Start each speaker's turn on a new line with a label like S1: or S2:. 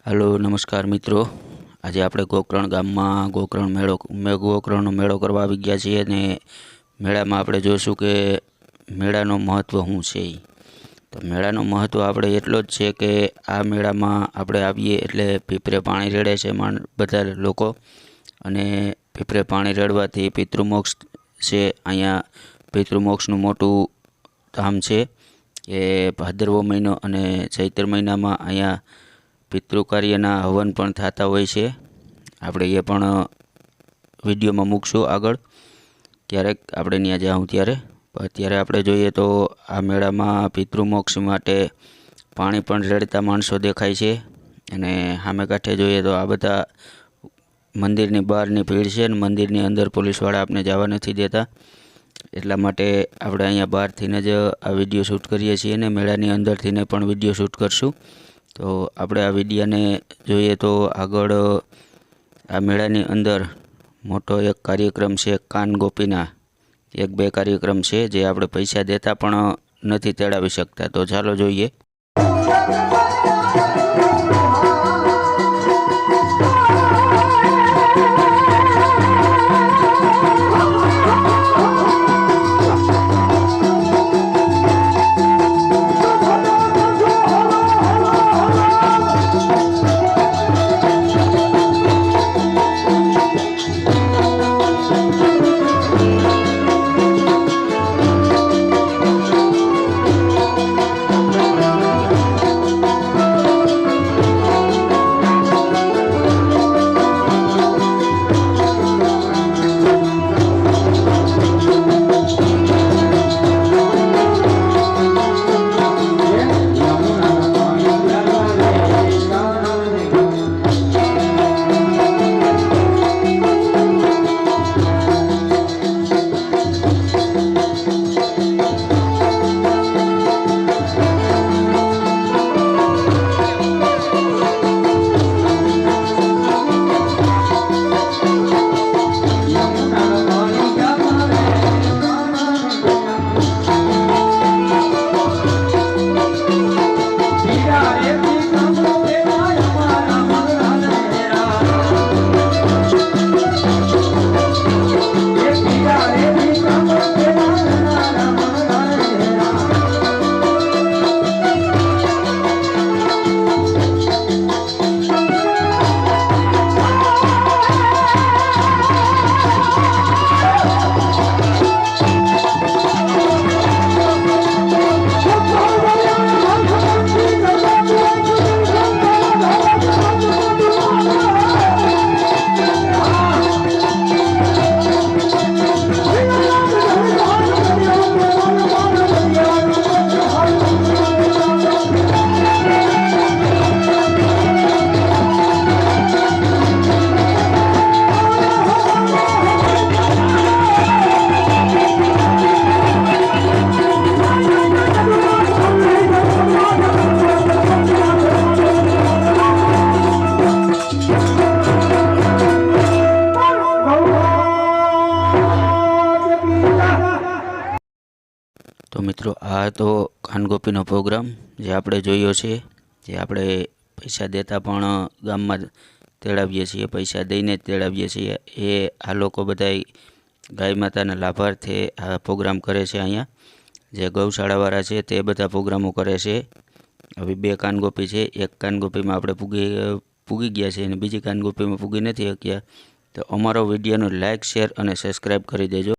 S1: Hello नमस्कार मित्रों। आज आप गोकर्ण गाम में गोकर्ण मेळो करवा આવી ગયા છીએ ने मेळामां આપણે જોઈશું કે મેળાનું મહત્ત્વ શું છે। તો મેળાનું મહત્ત્વ આપણે એટલો જ છે કે આ મેળામાં આપણે આવીએ એટલે પીપરે પાણી રેડે છે બધા લોકો, અને પીપરે પાણી રેડવાથી પિતૃમોક્ષ છે। અહીંયા પિતૃમોક્ષનું મોટું ધામ છે કે ભાદરવો મહિનો અને ચૈત્ર મહિનામાં અહીંયા પિतृ કાર્યના હવન પણ થતા હોય છે। આપણે એ પણ વિડીયોમાં મૂકશું આગળ, ક્યારેક આપણે ત્યાં જાઉં ત્યારે। અત્યારે આપણે જોઈએ તો આ મેળામાં પિતૃમોક્ષ માટે પાણી પણ રેડતા માણસો દેખાય છે, અને સામે કાંઠે જોઈએ તો આ બધા મંદિરની બહારની ભીડ છે, અને મંદિરની અંદર પોલીસવાળા આપણે જવા નથી દેતા, એટલા માટે આપણે અહીંયા બહારથીને જ આ વિડીયો શૂટ કરીએ છીએ, અને મેળાની અંદરથીને પણ વિડીયો શૂટ કરશું। तो આપણે આ વિડીયોને જોઈએ તો આગળ આ મેળાની અંદર મોટો એક કાર્યક્રમ છે કાન ગોપીના, એક બે કાર્યક્રમ છે જે આપણે પૈસા દેતા પણ નથી તેડાવી શકતા। તો ચાલો જોઈએ। तो मित्रों आ तो कानगोपीनो प्रोग्राम जे आपणे जोयो छे, जे आपणे पैसा देता पण गाममां तेड़ावीए छीए, पैसा दईने तेड़ावीए छीए। ए आ लोको बधाय गाय माताना लाभार्थे आ प्रोग्राम करे छे। अहींया जे गौशाळावाळा छे ते बधा प्रोग्रामो करे छे। हवे बे कानगोपी छे, एक कानगोपीमां आपणे पूगी गया छे अने बीजी कानगोपीमां पूगी नथी शक्या। तो अमारो विडियोने लाइक शेर अने सब्सक्राइब करी देजो।